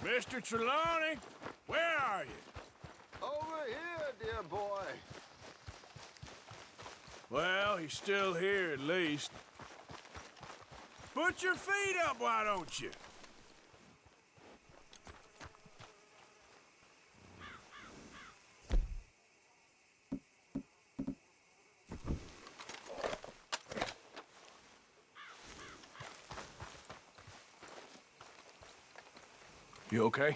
Mr. Trelawney, where are you? Over here, dear boy. Well, he's still here at least. Put your feet up, why don't you? You okay?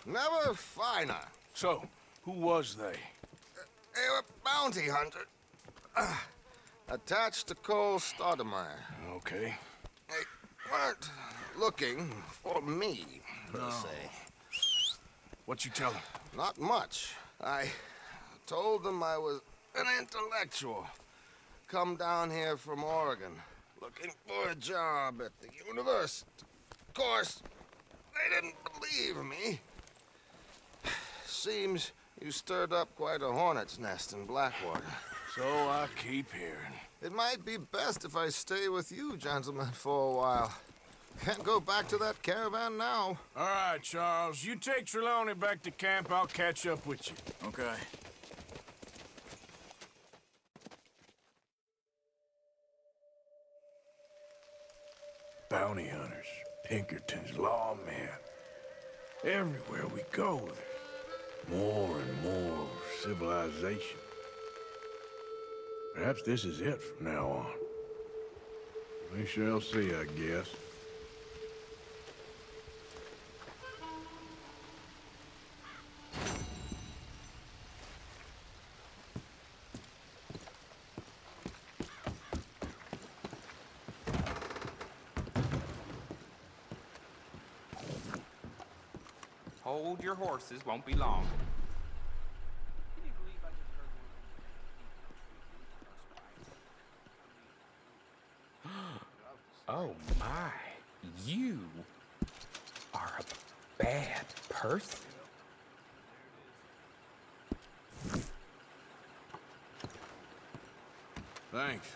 Never finer. So, who was they? They were bounty hunter. Attached to Cole Stoudemire. Okay. They weren't looking for me, per se. What you tell them? Not much. I told them I was an intellectual. Come down here from Oregon, looking for a job at the university. Of course, they didn't believe me. Seems you stirred up quite a hornet's nest in Blackwater. So I keep hearing. It might be best if I stay with you, gentlemen, for a while. Can't go back to that caravan now. All right, Charles. You take Trelawney back to camp. I'll catch up with you. Okay. Bounty hunters, Pinkerton's lawmen. Everywhere we go, there's more and more civilization. Perhaps this is it from now on. We shall see, I guess. Hold your horses, won't be long. Oh my, you are a bad person. Thanks.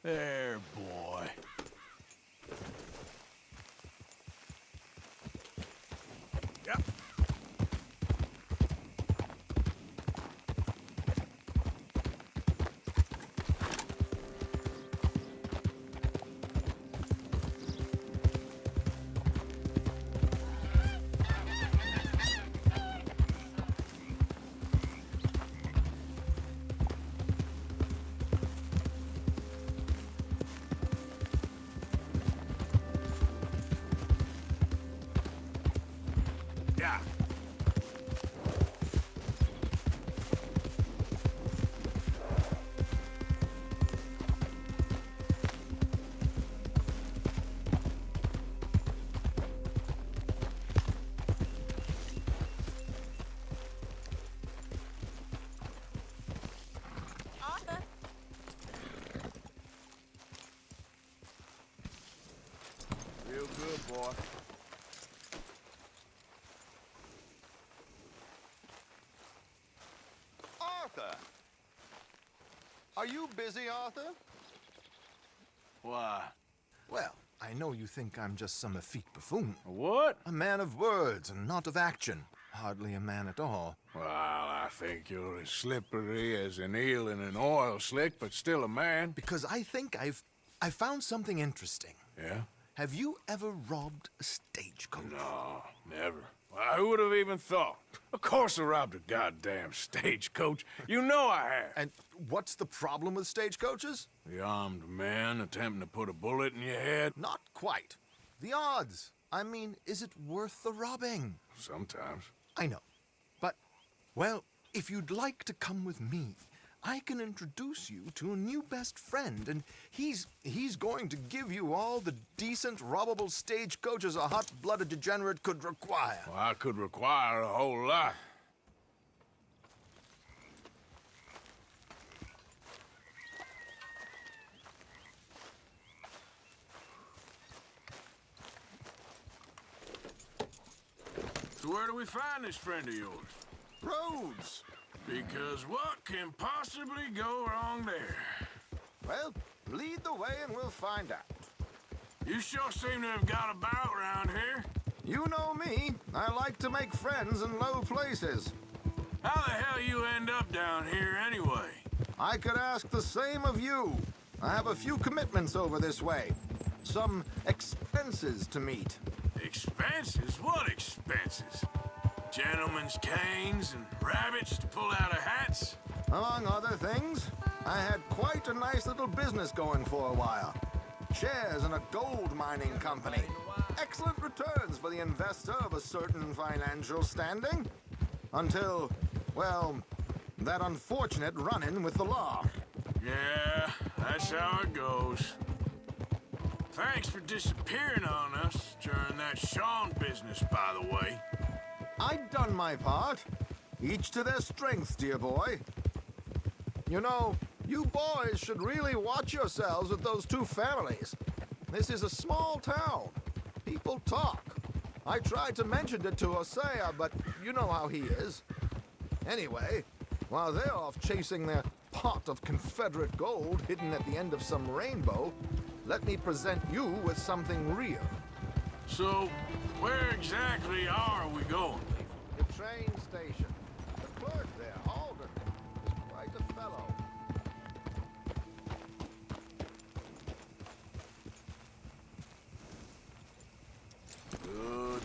There, boy. Yep. Yeah. Arthur. Real good, boy. Arthur! Are you busy, Arthur? Why? Well, I know you think I'm just some effete buffoon. What? A man of words and not of action. Hardly a man at all. Well, I think you're as slippery as an eel in an oil slick, but still a man. Because I think I found something interesting. Yeah? Have you ever robbed a stagecoach? No, never. Well, who would have even thought? Of course I robbed a goddamn stagecoach. You know I have. And what's the problem with stagecoaches? The armed man attempting to put a bullet in your head? Not quite. The odds. I mean, is it worth the robbing? Sometimes. I know. But, well, if you'd like to come with me, I can introduce you to a new best friend, and he's going to give you all the decent, robbable stagecoaches a hot-blooded degenerate could require. Well, I could require a whole lot. So where do we find this friend of yours? Roads! Because what can possibly go wrong there? Well, lead the way and we'll find out. You sure seem to have got about around here. You know me. I like to make friends in low places. How the hell you end up down here anyway? I could ask the same of you. I have a few commitments over this way. Some expenses to meet. Expenses? What expenses? Gentlemen's canes and rabbits to pull out of hats? Among other things, I had quite a nice little business going for a while. Shares in a gold mining company. Excellent returns for the investor of a certain financial standing. Until, well, that unfortunate run-in with the law. Yeah, that's how it goes. Thanks for disappearing on us during that Sean business, by the way. I'd done my part. Each to their strengths, dear boy. You know, you boys should really watch yourselves with those two families. This is a small town. People talk. I tried to mention it to Hosea, but you know how he is. Anyway, while they're off chasing their pot of Confederate gold hidden at the end of some rainbow, let me present you with something real. So, where exactly are we going? The train station. The clerk there, Alden, is quite a fellow. Good.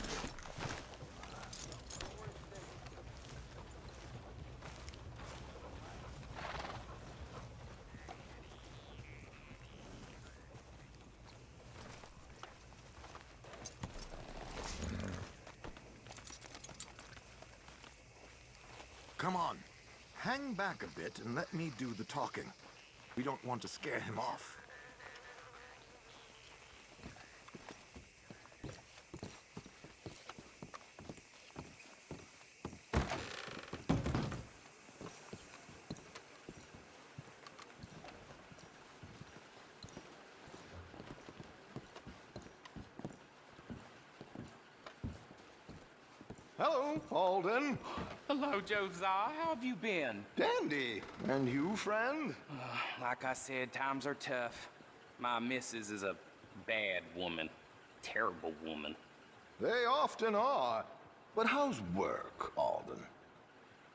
Come on. Hang back a bit and let me do the talking. We don't want to scare him off. Hello, Alden. Hello, Josiah. How have you been? Dandy. And you, friend? Like I said, times are tough. My missus is a bad woman. Terrible woman. They often are. But how's work, Alden?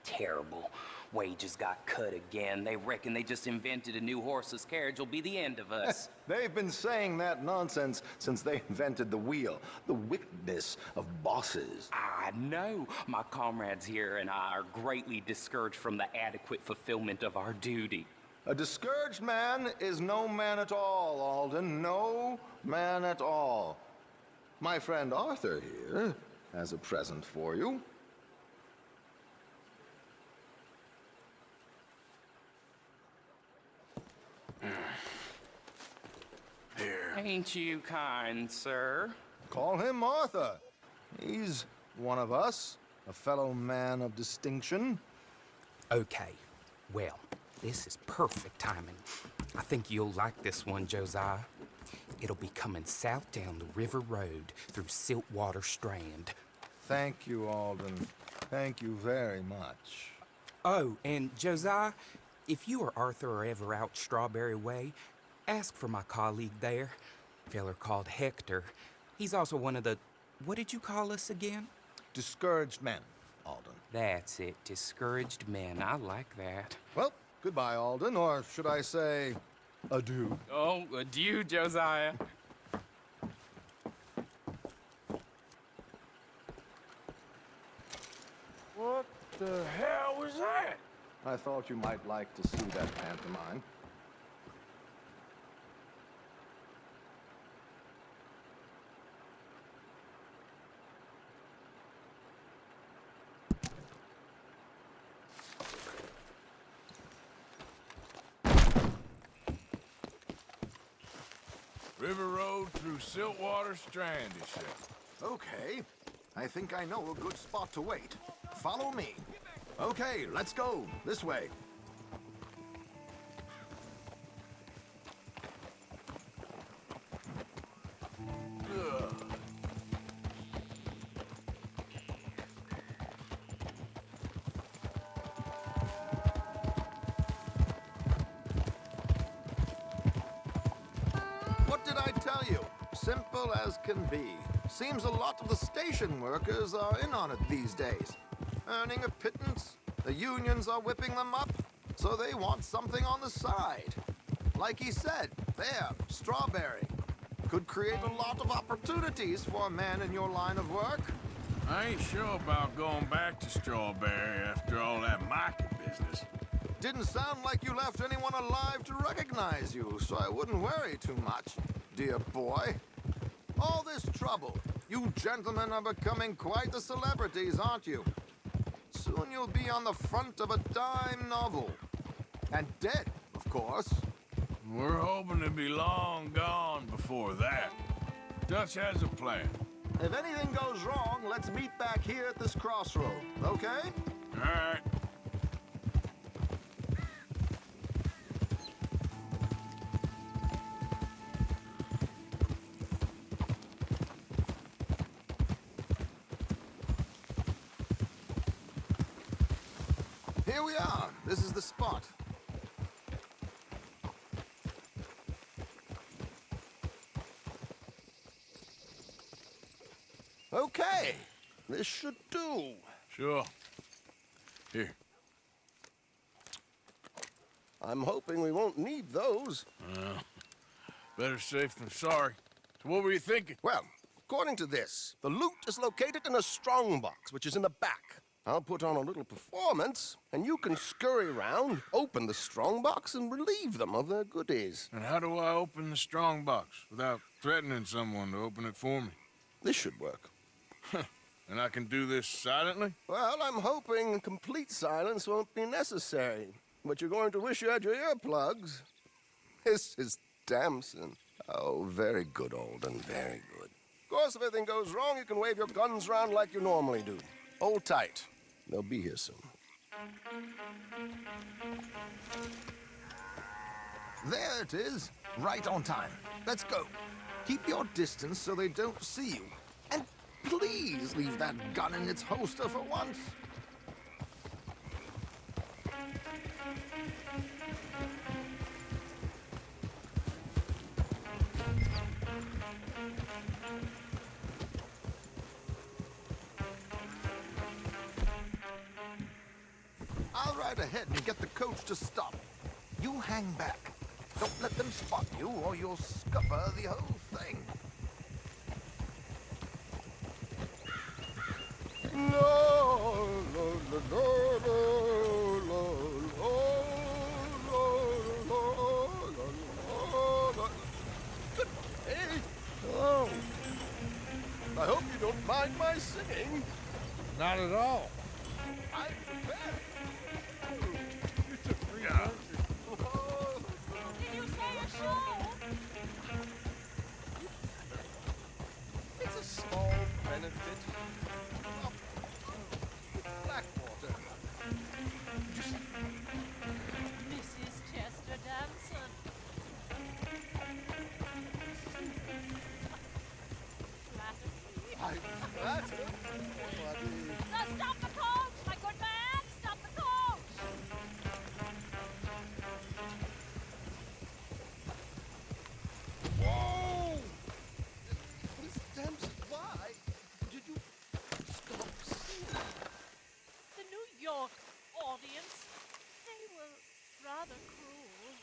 Terrible. Wages got cut again. They reckon they just invented a new horseless carriage will be the end of us. They've been saying that nonsense since they invented the wheel. The wickedness of bosses. I know. My comrades here and I are greatly discouraged from the adequate fulfillment of our duty. A discouraged man is no man at all, Alden. No man at all. My friend Arthur here has a present for you. Here. Ain't you kind, sir? Call him Arthur. He's one of us, a fellow man of distinction. Okay. Well, this is perfect timing. I think you'll like this one, Josiah. It'll be coming south down the river road through Siltwater Strand. Thank you, Alden. Thank you very much. Oh, and Josiah, if you or Arthur are ever out Strawberry Way, ask for my colleague there, a feller called Hector. He's also one of the... What did you call us again? Discouraged men, Alden. That's it, discouraged men. I like that. Well, goodbye, Alden, or should I say, adieu. Oh, adieu, Josiah. What the hell was that? I thought you might like to see that pantomime. River Road through Siltwater Strand, he said. Okay. I think I know a good spot to wait. Follow me. Okay, let's go. This way. What did I tell you? Simple as can be. Seems a lot of the station workers are in on it these days. Earning a pittance, the unions are whipping them up, so they want something on the side. Like he said, there, Strawberry. Could create a lot of opportunities for a man in your line of work. I ain't sure about going back to Strawberry after all that market business. Didn't sound like you left anyone alive to recognize you, so I wouldn't worry too much, dear boy. All this trouble. You gentlemen are becoming quite the celebrities, aren't you? Soon you'll be on the front of a dime novel. And dead, of course. We're hoping to be long gone before that. Dutch has a plan. If anything goes wrong, let's meet back here at this crossroad, okay? All right. Here we are. This is the spot. Okay. This should do. Sure. Here. I'm hoping we won't need those. Better safe than sorry. So what were you thinking? Well, according to this, the loot is located in a strongbox, which is in the back. I'll put on a little performance, and you can scurry around, open the strongbox, and relieve them of their goodies. And how do I open the strong box without threatening someone to open it for me? This should work. And I can do this silently? Well, I'm hoping complete silence won't be necessary. But you're going to wish you had your earplugs. This is Damson. Oh, very good, Alden, very good. Of course, if anything goes wrong, you can wave your guns around like you normally do. Hold tight. They'll be here soon. There it is. Right on time. Let's go. Keep your distance so they don't see you. And please leave that gun in its holster for once. ahead and get the coach to stop. You hang back. Don't let them spot you, or you'll scupper the whole thing. Good day. Oh. I hope you don't mind my singing. Not at all. I'm prepared. It's a free Yeah. Did you say a show? It's a small benefit. Blackwater. Just Mrs. Chester Danson. Flattery. I flatter. Now stop the coach, my good man! Stop the coach! Whoa! Miss Dempsey, why did you stop singing? The New York audience, they were rather cruel.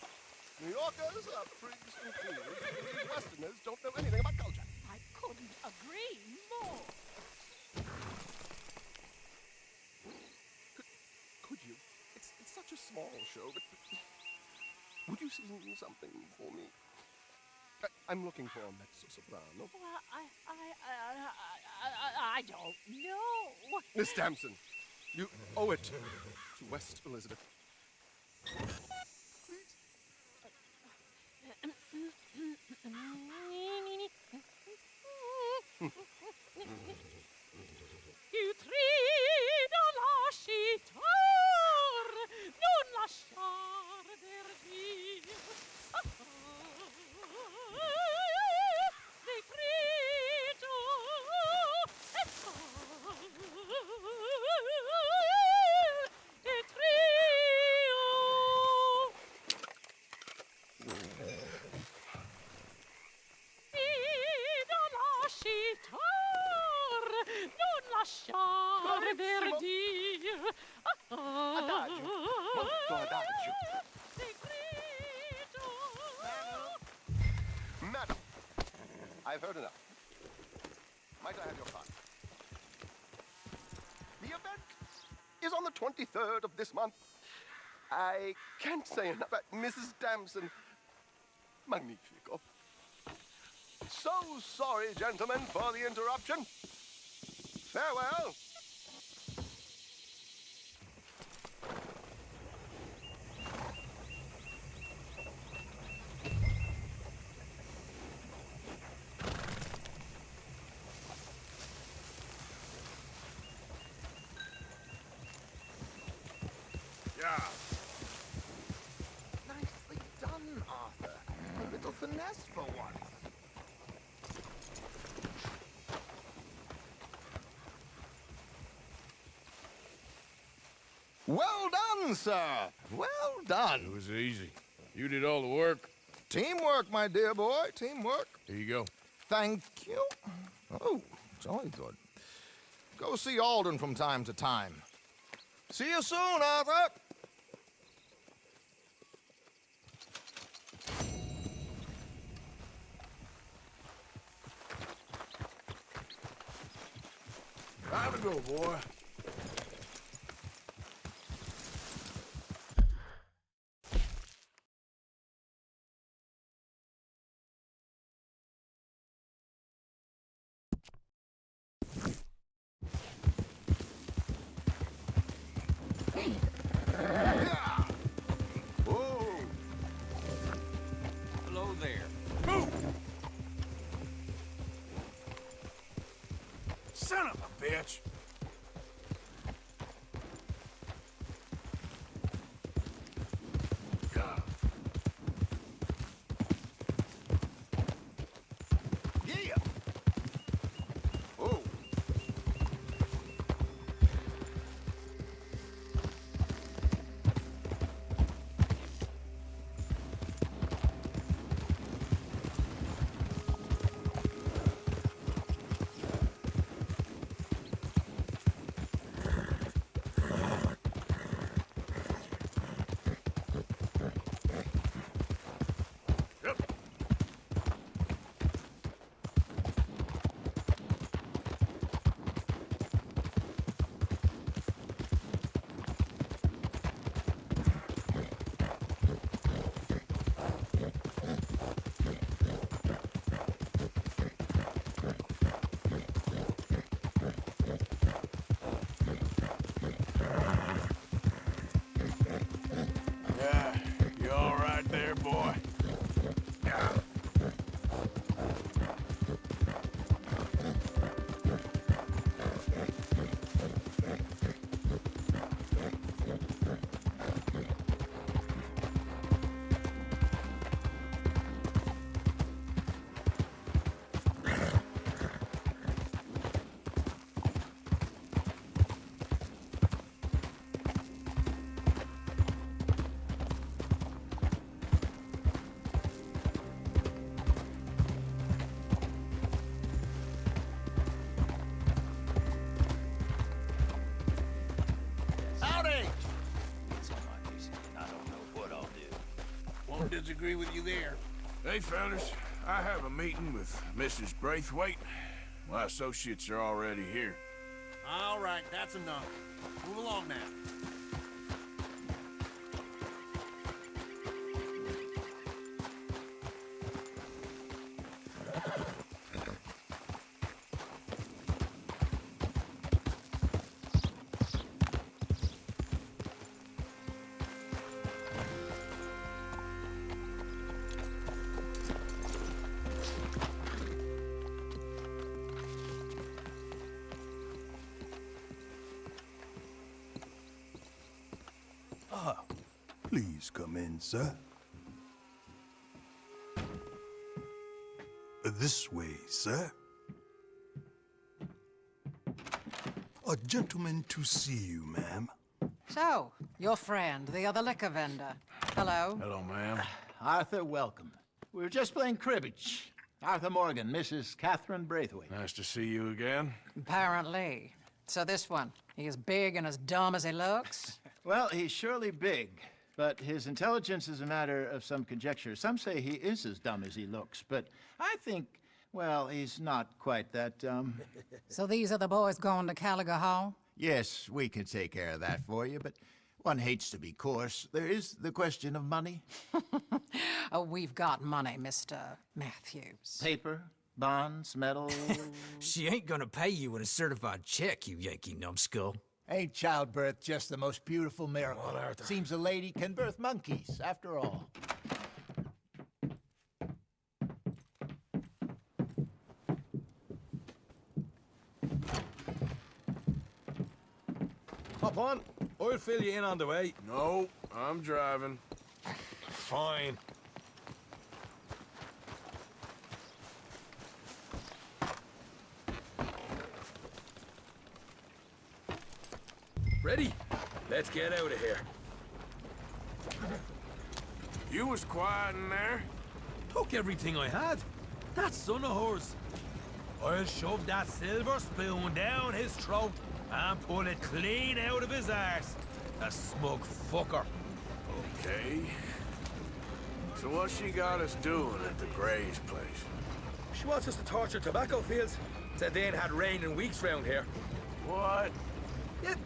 New Yorkers are freaks and fools. These Westerners don't know anything about culture. I couldn't agree more. Could you? It's such a small show, but would you sing something for me? I'm looking for a mezzo-soprano. Well, I don't know. Miss Damson, you owe it to West Elizabeth. Il trido lascitar, non lasciar verdir. Di trido e trio. Trido lascitar, non lasciar verdir. Adagio, molto adagio. Di trido. Madam, I've heard enough. Might I have your card? The event is on the 23rd of this month. I can't say enough about Mrs. Damson. Magnifico. So sorry, gentlemen, for the interruption. Farewell. Yeah. Nicely done, Arthur. A little finesse for once. Well done, sir. Well It done. was easy. You did all the work. Teamwork, my dear boy. Teamwork. Here you go. Thank you. Oh, jolly good. Go see Alden from time to time. See you soon, Arthur. Time to go, boy. Oh, Hello there. Move! Son of a bitch! Won't disagree with you there. Hey, fellas. I have a meeting with Mrs. Braithwaite. My associates are already here. All right, that's enough. Move along now. Please come in, sir. This way, sir. A gentleman to see you, ma'am. So, your friend, the other liquor vendor. Hello. Hello, ma'am. Arthur, welcome. We were just playing cribbage. Arthur Morgan, Mrs. Catherine Braithwaite. Nice to see you again. Apparently. So this one, he is big and as dumb as he looks? Well, he's surely big, but his intelligence is a matter of some conjecture. Some say he is as dumb as he looks, but I think, well, he's not quite that dumb. So these are the boys going to Caliga Hall? Yes, we can take care of that for you, but one hates to be coarse. There is the question of money. Oh, we've got money, Mr. Matthews. Paper, bonds, metal. She ain't gonna pay you with a certified check, you Yankee numbskull. Ain't childbirth just the most beautiful miracle? Seems a lady can birth monkeys, after all. Hop on. I'll fill you in on the way. No, I'm driving. Fine. Ready? Let's get out of here. You was quiet in there? Took everything I had. That son of hers. I'll shove that silver spoon down his throat and pull it clean out of his arse. A smug fucker. Okay. So what she got us doing at the Gray's place? She wants us to torture tobacco fields. Said they ain't had rain in weeks round here. What? Yep,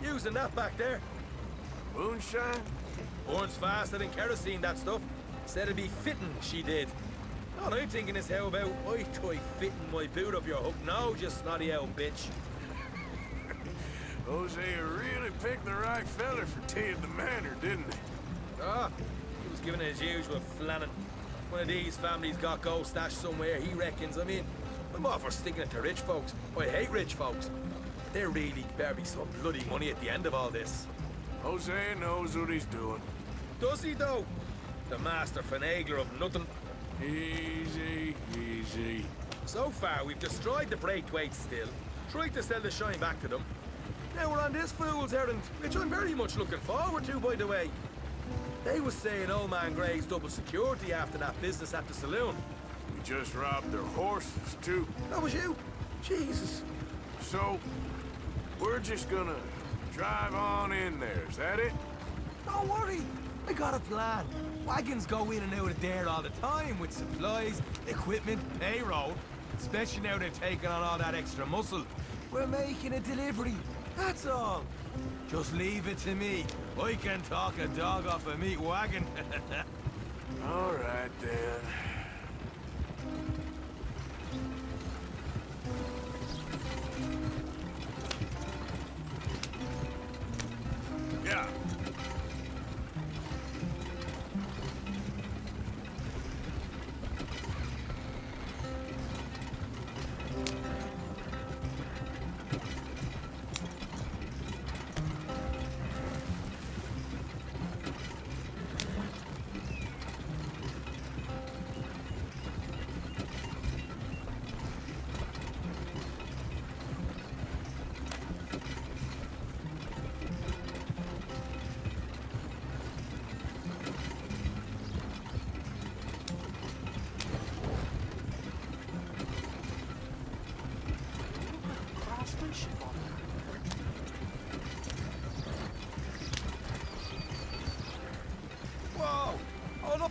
using that back there. Moonshine? Burns faster than kerosene, that stuff. Said it'd be fitting, she did. All I'm thinking is how about I try fitting my boot up your hook now, you snotty old bitch. Hosea really picked the right fella for teeing the manor, didn't he? Ah, he was giving it his usual flannin'. One of these families got gold stashed somewhere, he reckons. I mean, I'm all for sticking it to rich folks. I hate rich folks. There really better be some bloody money at the end of all this. Hosea knows what he's doing. Does he, though? The master finagler of nothing. Easy, easy. So far, we've destroyed the Braithwaites still, tried to sell the shine back to them. Now we're on this fool's errand, which I'm very much looking forward to, by the way. They was saying old man Gray's double security after that business at the saloon. We just robbed their horses, too. That was you? Jesus. So, we're just gonna drive on in there, is that it? Don't worry. I got a plan. Wagons go in and out of there all the time with supplies, equipment, payroll. Especially now they've taken on all that extra muscle. We're making a delivery. That's all. Just leave it to me. I can talk a dog off a meat wagon. All right, then. Yeah.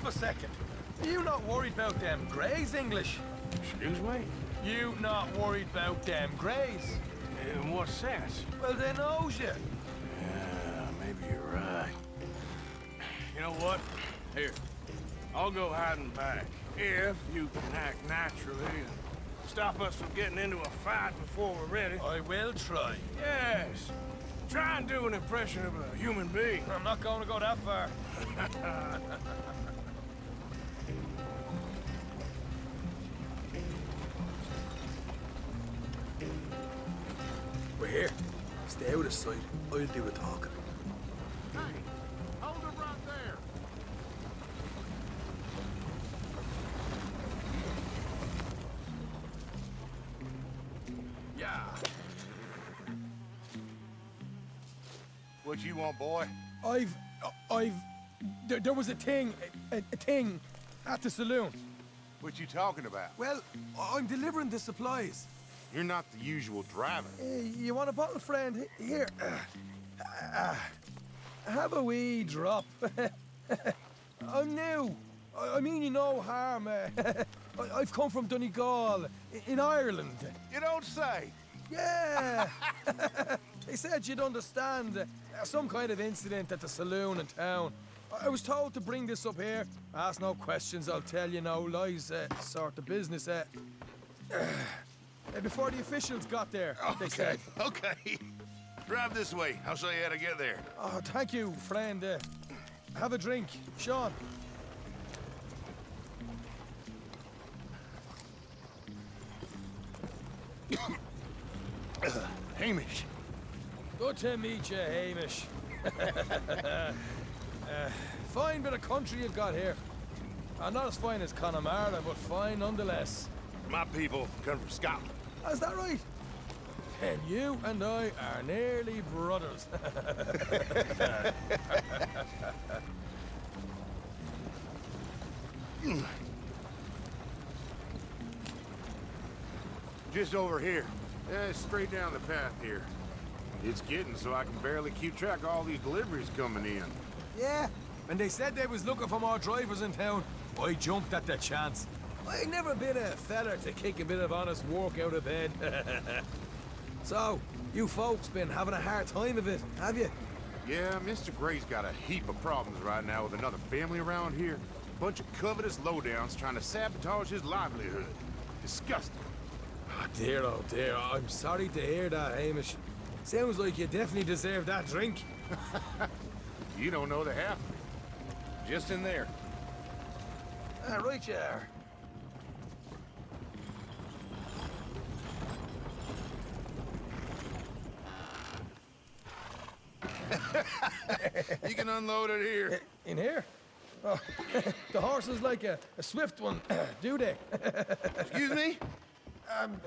a second. You not worried about them Greys, English? Excuse me? You not worried about them Greys? In what sense? Well, they knows you. Yeah, maybe you're right. You know what? Here, I'll go hiding back. If you can act naturally and stop us from getting into a fight before we're ready. I will try. Yes. Try and do an impression of a human being. I'm not going to go that far. We're here. Stay out of sight. I'll do the talking. Hey, hold him right there. Yeah. What you want, boy? There was a thing at the saloon. What you talking about? Well, I'm delivering the supplies. You're not the usual driver. You want a bottle, friend? Here. Have a wee drop. I'm new. I mean you no harm. I've come from Donegal, in Ireland. You don't say. Yeah. They said you'd understand. Some kind of incident at the saloon in town. I was told to bring this up here. Ask no questions, I'll tell you no lies. Sort of business. Before the officials got there, they said. Okay. Drive this way. I'll show you how to get there. Oh, thank you, friend. Have a drink. Sean. Hamish. Good to meet you, Hamish. Fine bit of country you've got here. Not as fine as Connemara, but fine nonetheless. My people come from Scotland. Is that right? And you and I are nearly brothers. Just over here. Straight down the path here. It's getting so I can barely keep track of all these deliveries coming in. Yeah, and they said they was looking for more drivers in town. I jumped at the chance. I never been a feller to kick a bit of honest work out of bed. So, you folks been having a hard time of it, have you? Yeah, Mr. Gray's got a heap of problems right now with another family around here. Bunch of covetous lowdowns trying to sabotage his livelihood. Disgusting. Oh dear, I'm sorry to hear that, Hamish. Sounds like you definitely deserve that drink. You don't know the half of it. Just in there. Right you are. You can unload it here. In here? Oh, the horse is like a swift one, do they? Excuse me?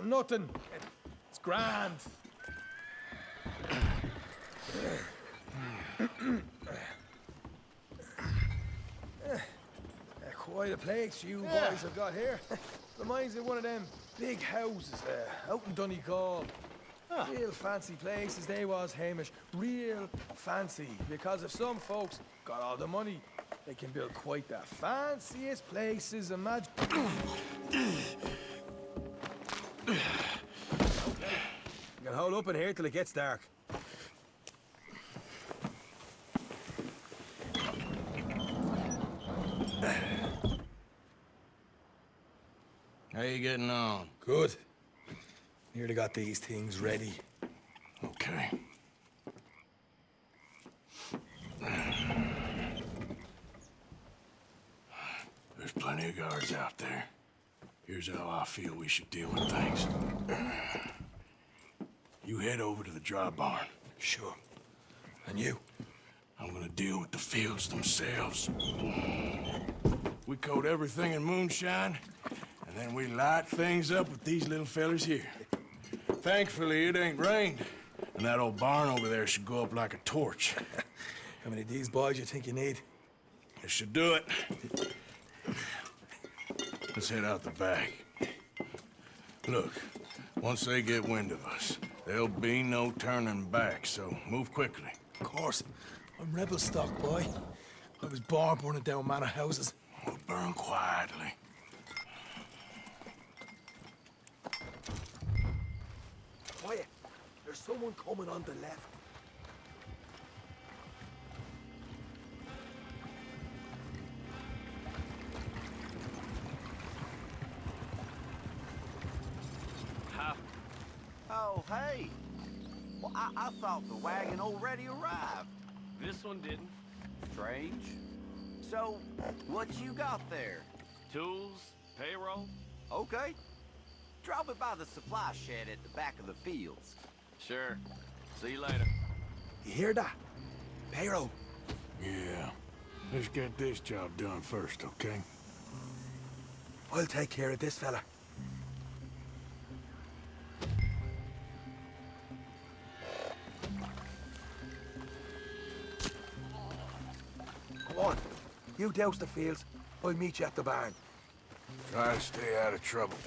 Nothing. It's grand. Quite a place you boys have got here. Reminds me of one of them big houses out in Donegal. Real fancy places they was, Hamish. Real fancy. Because if some folks got all the money, they can build quite the fanciest places. Imagine. You can hold up in here till it gets dark. How you getting on? Good. Nearly got these things ready. Okay. There's plenty of guards out there. Here's how I feel we should deal with things. You head over to the dry barn. Sure. And you? I'm gonna deal with the fields themselves. We coat everything in moonshine, and then we light things up with these little fellers here. Thankfully, it ain't rained, and that old barn over there should go up like a torch. How many of these boys you think you need? It should do it. Let's head out the back. Look, once they get wind of us, there'll be no turning back, so move quickly. Of course. I'm rebel stock, boy. I was born burning down manor houses. We'll burn quietly. Quiet. There's someone coming on the left. Oh, hey. Well, I thought the wagon already arrived. This one didn't. Strange. So, what you got there? Tools, payroll. Okay. Drop it by the supply shed at the back of the fields. Sure. See you later. You hear that? Payroll. Yeah. Let's get this job done first, okay? I'll take care of this fella. Come on. You douse the fields. I'll meet you at the barn. Try to stay out of trouble.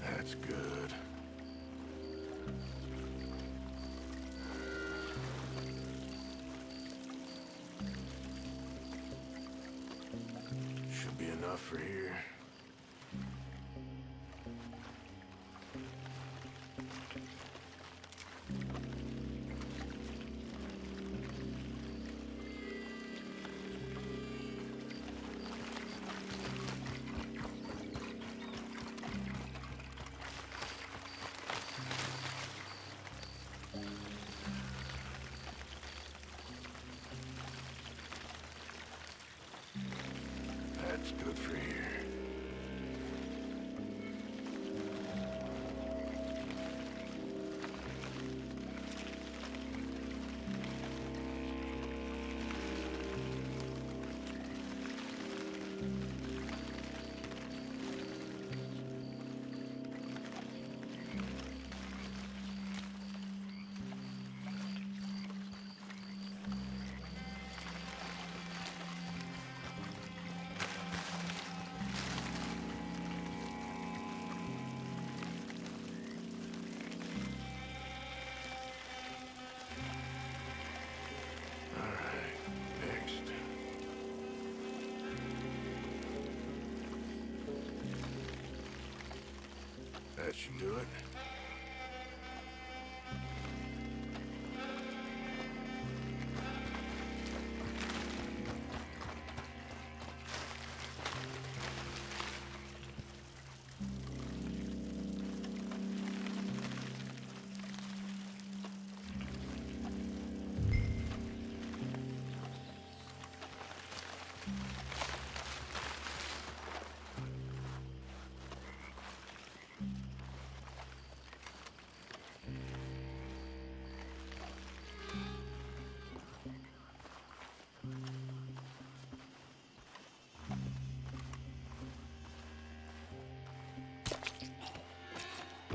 That's good. Should be enough for here. That's good for here. That should do it.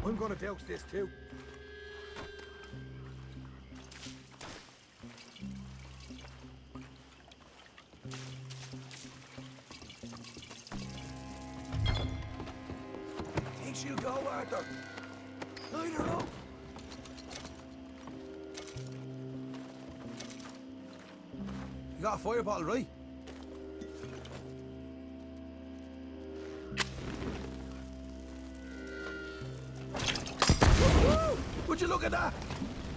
I'm gonna douse this too. Think she'll go, Arthur? I don't know. You got a fire bottle, right? Would you look at that?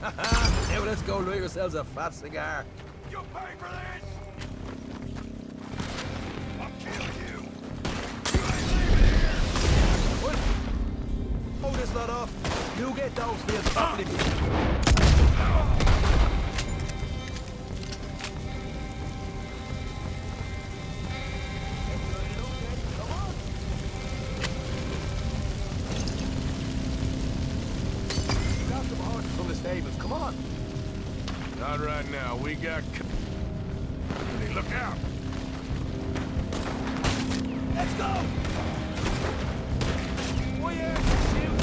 Now let's go light yourselves a fat cigar. You pay for this! I'll kill you! You ain't leaving here! What? Hold this lot off. You get those fields properly. From the stables, come on. Not right now. We got... Hey, look out! Let's go! Oh yeah, shoot!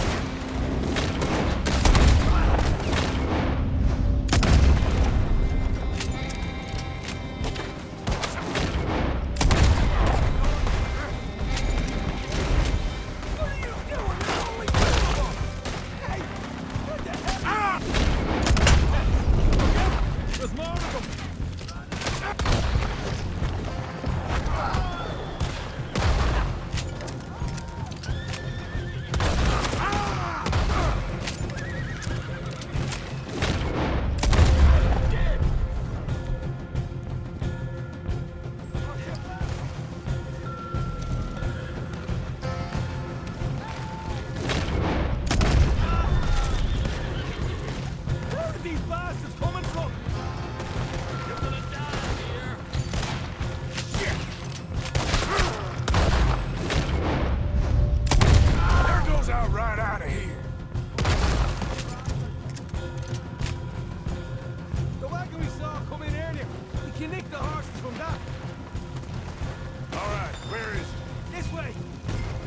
Where is he? This way!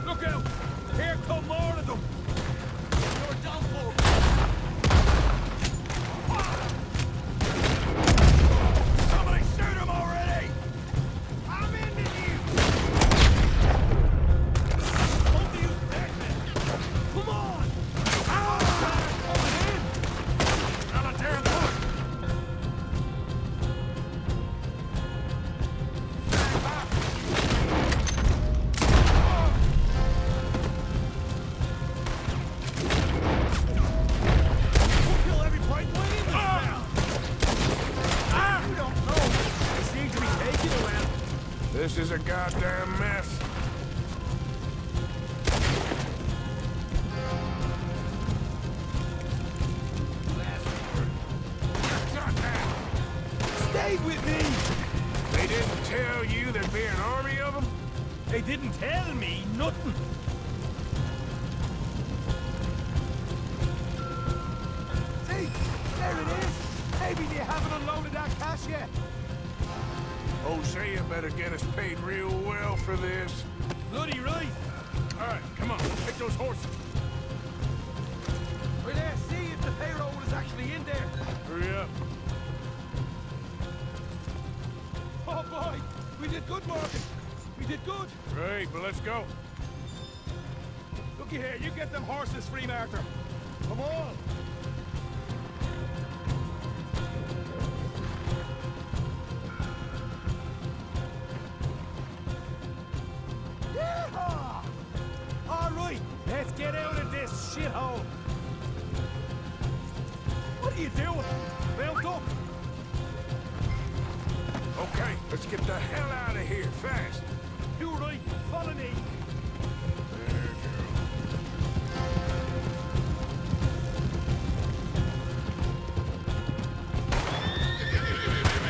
Look out! Here come more of them! You're done for! Somebody shoot him already! I'm into you! Both of you dead men! Come on! Not a damn push! We'll kill every bright light in this town! You don't know! They seem to be taking it well. This is a goddamn mess. Stay with me! They didn't tell you there'd be an army of them? They didn't tell me nothing. See, there it is. Maybe they haven't unloaded that cash yet. Hosea better get us paid real well for this. Bloody right. All right, come on, take those horses. We're there. See if the payroll is actually in there. Hurry up. Oh boy, we did good, Morgan. We did good. Great, but let's go. Looky here, you get them horses free, Martha. Come on. Yeehaw! All right, let's get out of this shithole. What are you doing? Mount up. Okay, let's get the hell out of here, fast. You right, follow me. There,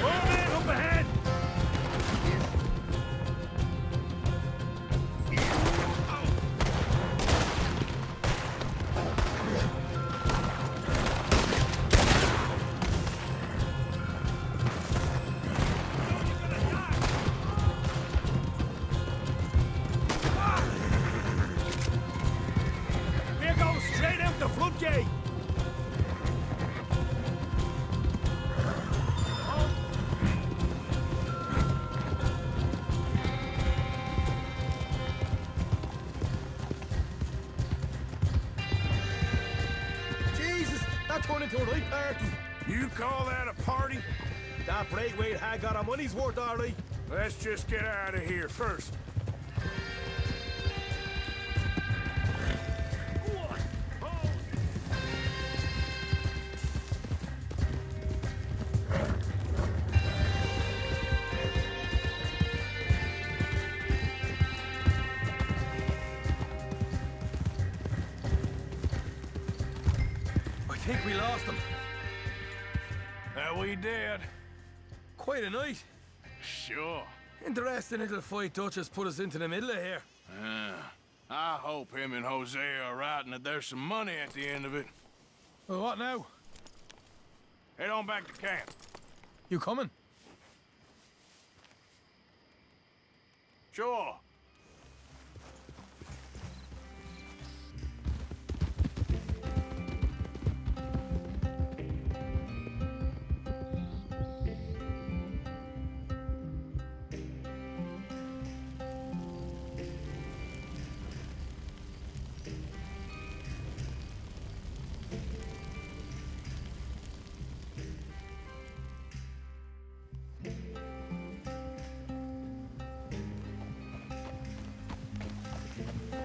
More men up ahead. We're going straight out the front gate. Jesus, that turned into a right party. You call that a party? That Braithwaite had got our money's worth, all right. Let's just get out of here first. I think we lost them. That we did. Quite a night. Sure. Interesting little fight Duchess put us into the middle of here. I hope him and Hosea are right and that there's some money at the end of it. Well, what now? Head on back to camp. You coming? Sure.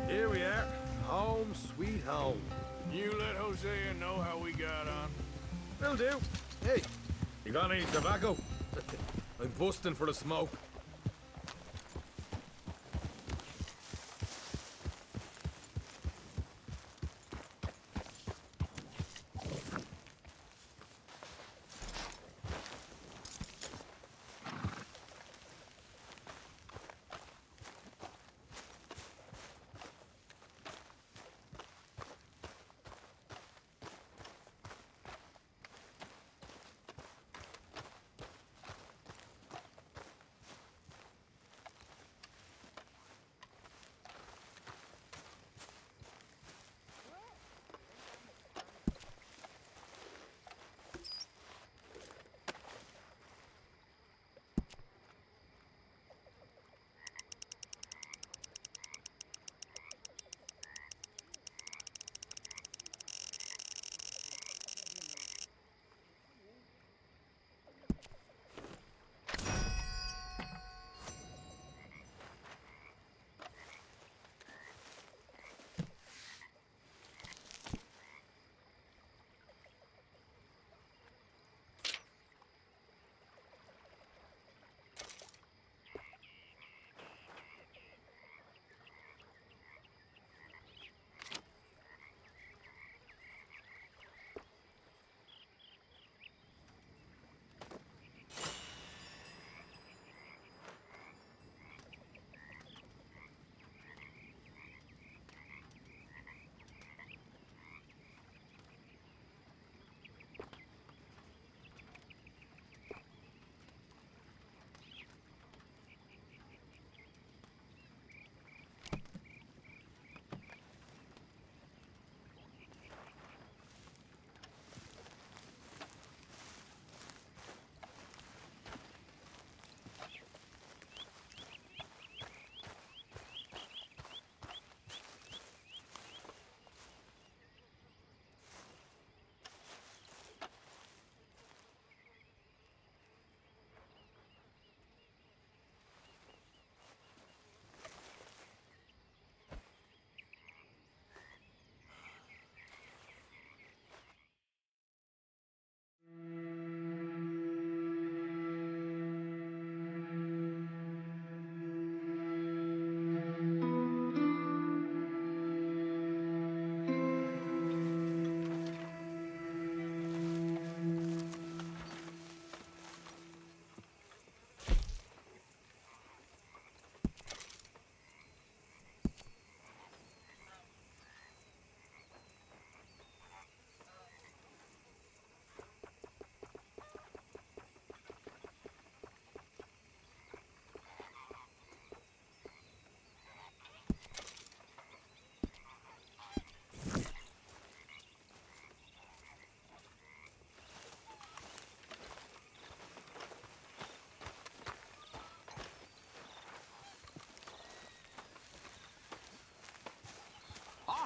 Here we are. Home sweet home. You let Hosea know how we got on. Will do. Hey, you got any tobacco? I'm busting for the smoke.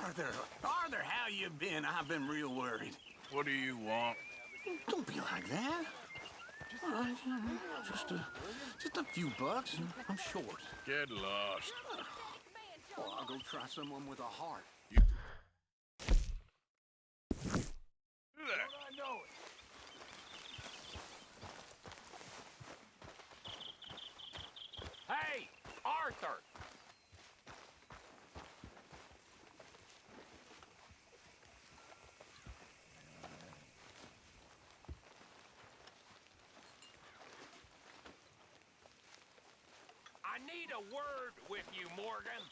Arthur, how you been? I've been real worried. What do you want? Don't be like that. All right, just a few bucks. I'm short. Get lost. Well, I'll go try someone with a heart. I know it. Hey, Arthur! I need a word with you, Morgan.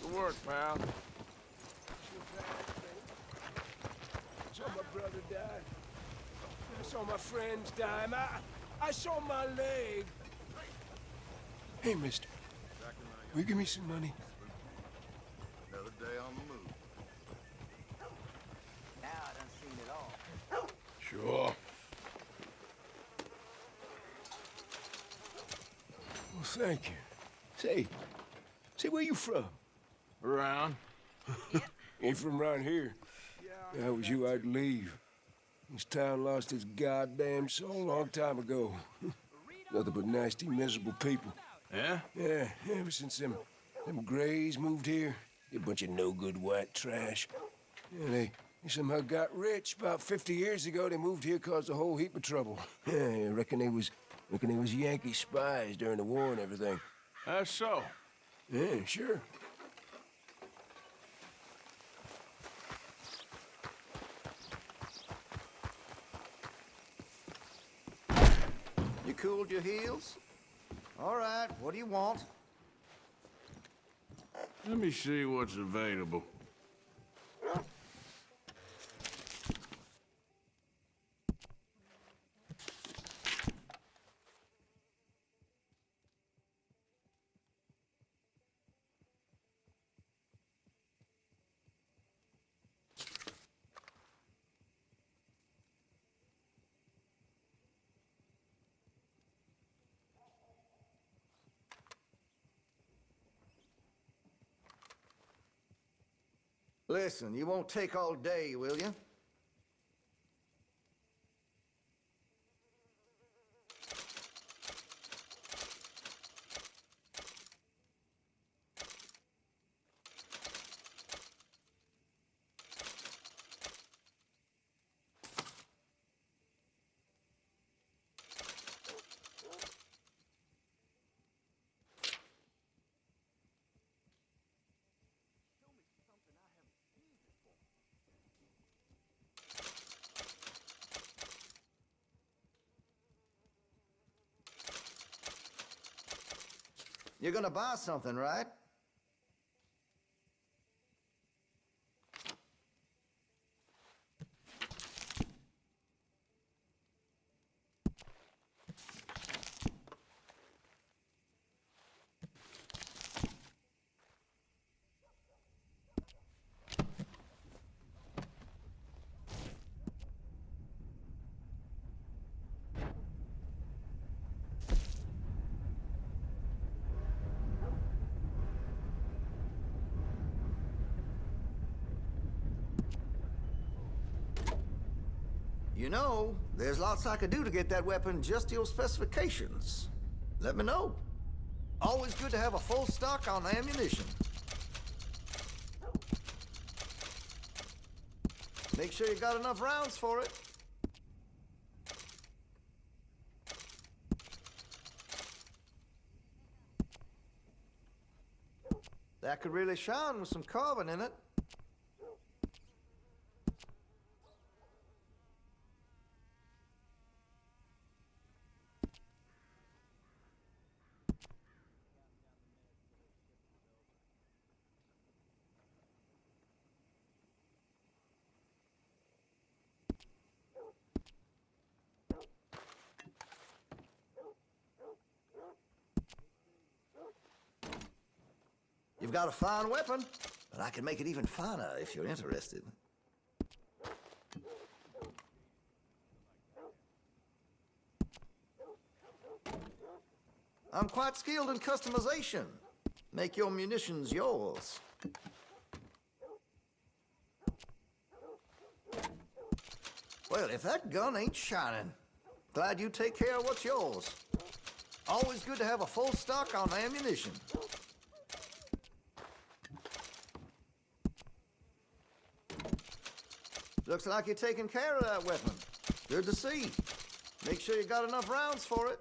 Good work, pal. Saw my brother die. I saw my friends die. I saw my leg. Hey, mister. Will you give me some money? Another day on the move. Now I done seen it all. Sure. Well, thank you. Say, where you from? Around. Ain't from around here. If that was you, I'd leave. This town lost its goddamn soul a long time ago. Nothing but nasty, miserable people. Yeah? Yeah, ever since them Greys moved here, they a bunch of no-good white trash. Yeah, they somehow got rich. About 50 years ago, they moved here, caused a whole heap of trouble. Yeah, I reckon they was Yankee spies during the war and everything. That's so. Yeah, sure. You cooled your heels? All right, what do you want? Let me see what's available. Listen, you won't take all day, will you? You're gonna buy something, right? You know, there's lots I could do to get that weapon just to your specifications. Let me know. Always good to have a full stock on ammunition. Make sure you got enough rounds for it. That could really shine with some carbon in it. You've got a fine weapon, but I can make it even finer if you're interested. I'm quite skilled in customization. Make your munitions yours. Well, if that gun ain't shining, glad you take care of what's yours. Always good to have a full stock on ammunition. Looks like you're taking care of that weapon. Good to see. Make sure you got enough rounds for it.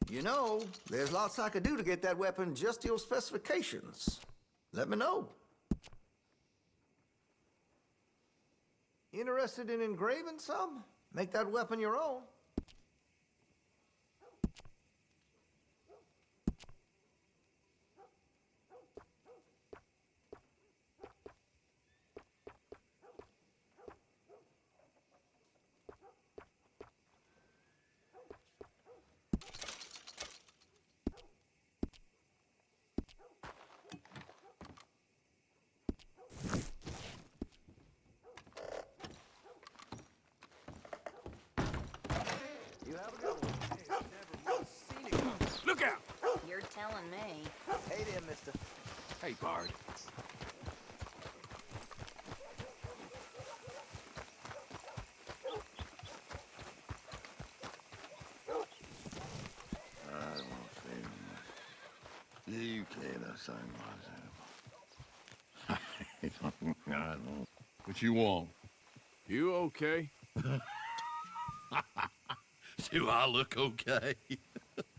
You know, there's lots I could do to get that weapon just to your specifications. Let me know. Interested in engraving some? Make that weapon your own. Look out! You're telling me. Hey there, mister. Hey, Bard. I won't say much. You can't assign myself. I don't. What you want? You okay? Do I look okay?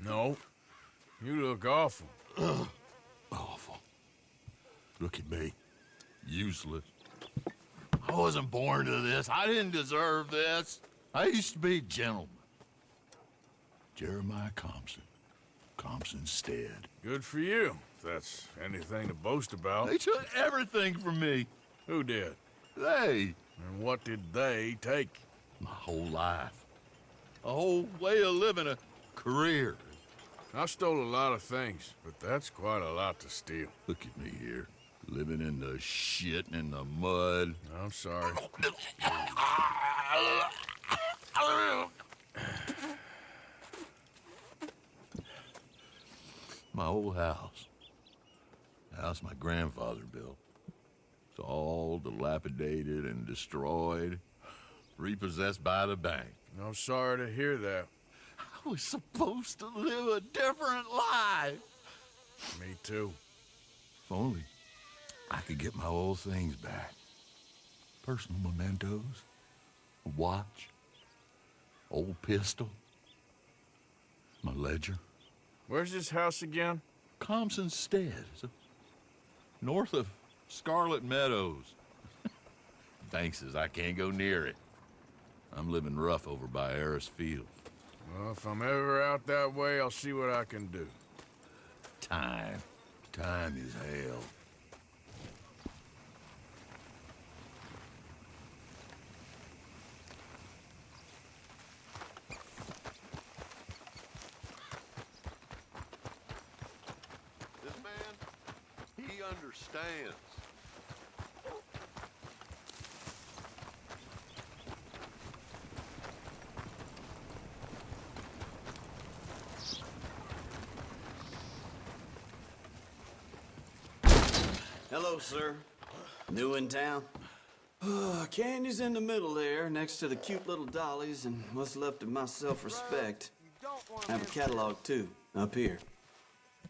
No. You look awful. Awful. Look at me. Useless. I wasn't born to this. I didn't deserve this. I used to be a gentleman. Jeremiah Compson. Compson Stead. Good for you, if that's anything to boast about. They took everything from me. Who did? They. And what did they take? My whole life. A whole way of living, a career. I stole a lot of things, but that's quite a lot to steal. Look at me here, living in the shit and the mud. I'm sorry. My old house. The house my grandfather built. It's all dilapidated and destroyed, repossessed by the bank. I'm sorry to hear that. I was supposed to live a different life. Me too. If only I could get my old things back. Personal mementos, a watch, old pistol, my ledger. Where's this house again? Compson Stead, north of Scarlet Meadows. Bank says I can't go near it. I'm living rough over by Harris Field. Well, if I'm ever out that way, I'll see what I can do. Time. Time is hell. This man, he understands. Hello, sir. New in town? Candy's in the middle there, next to the cute little dollies and what's left of my self-respect. I have a catalog, too, up here.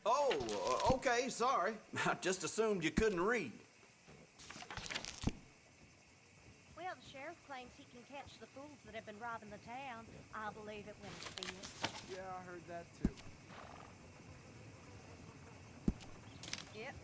Oh, okay, sorry. I just assumed you couldn't read. Well, the sheriff claims he can catch the fools that have been robbing the town. I'll believe it when I see it. Yeah, I heard that too. Yep.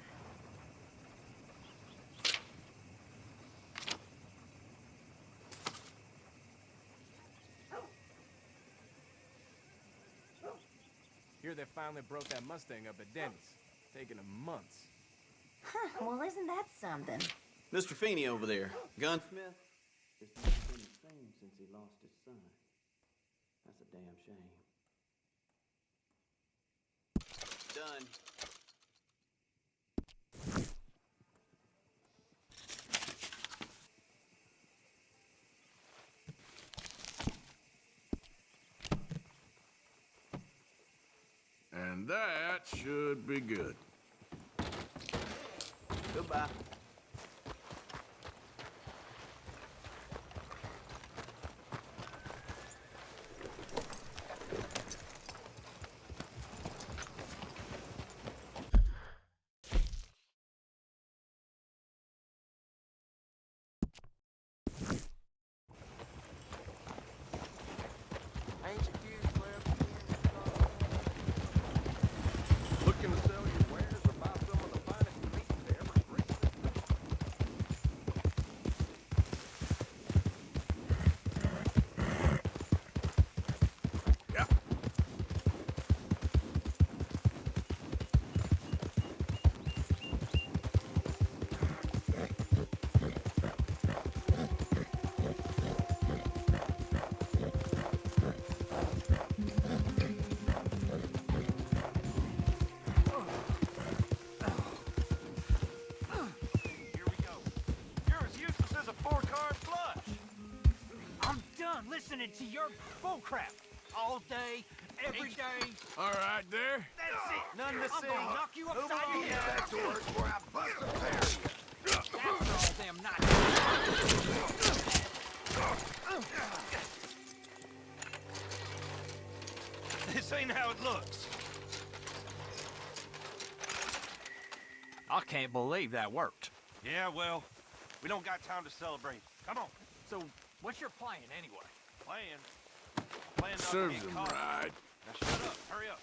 Hear they finally broke that Mustang up at Denny's. Taking them months. Huh, well, isn't that something? Mr. Feeney over there, gunsmith? This man's been the same since he lost his son. That's a damn shame. Done. And that should be good. Goodbye. Looking to sell your wares or buy some of the finest meat they ever graced this Yeah. Here we go. You're as useless as a four-card flush. I'm done listening to your bullcrap. All day, every day. All right, there. That's it. None to I'm see. gonna knock you Move upside on. your head. Back to work before I bust a pair of you. That's all them not. This ain't how it looks. I can't believe that worked. Yeah, well, we don't got time to celebrate. Come on. So, what's your plan anyway? Plan not to Serves get him caught. right. Now shut up. Hurry up.